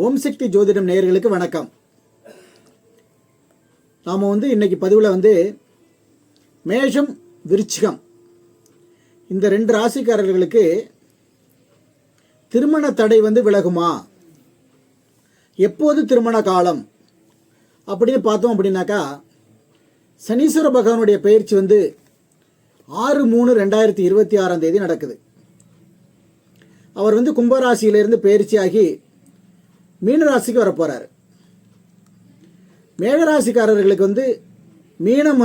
ஓம் சக்தி ஜோதிடம் நேயர்களுக்கு வணக்கம். நாம் இன்னைக்கு பதிவில் மேஷம் விருச்சிகம் இந்த ரெண்டு ராசிக்காரர்களுக்கு திருமண தடை விலகுமா, எப்போது திருமண காலம் அப்படின்னு பார்த்தோம் அப்படின்னாக்கா, சனீஸ்வர பகவானுடைய பயிற்சி 6/3/2026 நடக்குது. அவர் கும்பராசியிலிருந்து பயிற்சியாகி மீனராசிக்கு வரப்போறாரு. மேடராசிக்காரர்களுக்கு மீனம்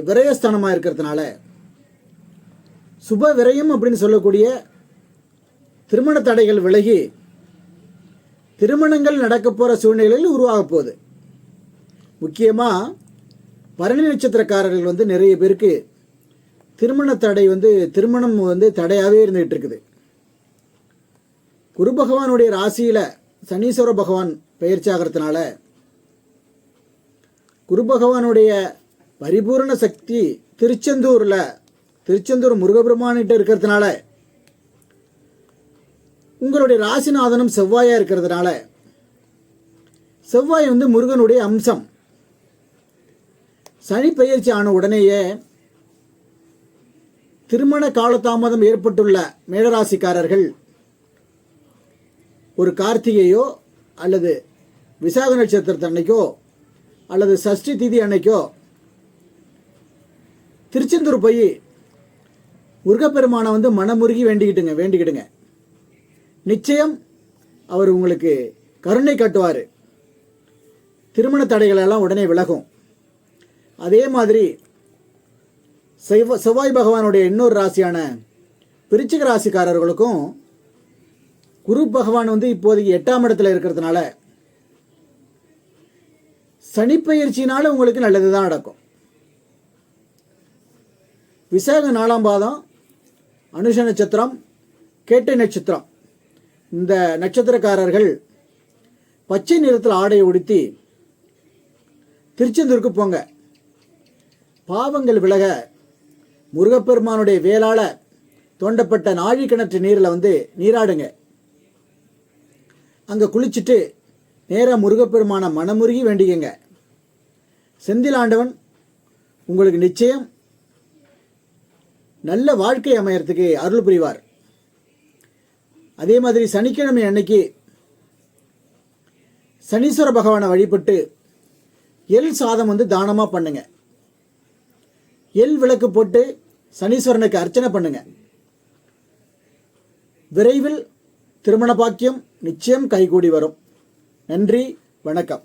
விரயஸ்தானமாக இருக்கிறதுனால சுப விரயம் அப்படின்னு சொல்லக்கூடிய திருமண தடைகள் விலகி திருமணங்கள் நடக்க போகிற சூழ்நிலையில் உருவாக போகுது. முக்கியமாக பரணி நட்சத்திரக்காரர்கள் நிறைய பேருக்கு திருமண தடை திருமணம் தடையாகவே இருந்துகிட்டு இருக்குது. குரு பகவானுடைய ராசியில் சனீஸ்வர பகவான் பயிற்சி ஆகிறதுனால குரு பகவானுடைய பரிபூர்ண சக்தி திருச்செந்தூர் முருகபெருமானிட்ட இருக்கிறதுனால, உங்களுடைய ராசிநாதனும் செவ்வாயா இருக்கிறதுனால, செவ்வாய் முருகனுடைய அம்சம். சனி பயிற்சி ஆன உடனேயே திருமண காலதாமதம் ஏற்பட்டுள்ள மேடராசிக்காரர்கள் ஒரு கார்த்திகையோ அல்லது விசாக நட்சத்திரத்து அன்னைக்கோ அல்லது சஷ்டி திதி அன்னைக்கோ திருச்செந்தூர் போய் முருகப்பெருமானை மனமுருகி வேண்டிக்கிடுங்க. நிச்சயம் அவர் உங்களுக்கு கருணை காட்டுவார். திருமண தடைகள் எல்லாம் உடனே விலகும். அதே மாதிரி செவ்வாய் பகவானுடைய இன்னொரு ராசியான விருச்சிக ராசிக்காரர்களுக்கும் குரு பகவான் இப்போதைக்கு 8ஆம் இடத்துல இருக்கிறதுனால சனிப்பெயர்ச்சினால உங்களுக்கு நல்லது தான் நடக்கும். விசாக 4ஆம் பாதம், அனுஷ நட்சத்திரம், கேட்டை நட்சத்திரம் இந்த நட்சத்திரக்காரர்கள் பச்சை நிறத்தில் ஆடையை உடுத்தி திருச்செந்தூருக்கு போங்க. பாவங்கள் விலக முருகப்பெருமானுடைய வேளால தோண்டப்பட்ட நாழி கிணற்று நீரில் நீராடுங்க. அங்கே குளிச்சுட்டு நேராக முருகப்பெருமான மனமுருகி வேண்டிக்கங்க. செந்தில் ஆண்டவன் உங்களுக்கு நிச்சயம் நல்ல வாழ்க்கை அமையறதுக்கு அருள் புரிவார். அதே மாதிரி சனிக்கிழமை அன்னைக்கு சனீஸ்வர பகவானை வழிபட்டு எள் சாதம் தானமாக பண்ணுங்க. எள் விளக்கு போட்டு சனீஸ்வரனுக்கு அர்ச்சனை பண்ணுங்க. விரைவில் திருமண பாக்கியம் நிச்சயம் கைகூடி வரும். நன்றி, வணக்கம்.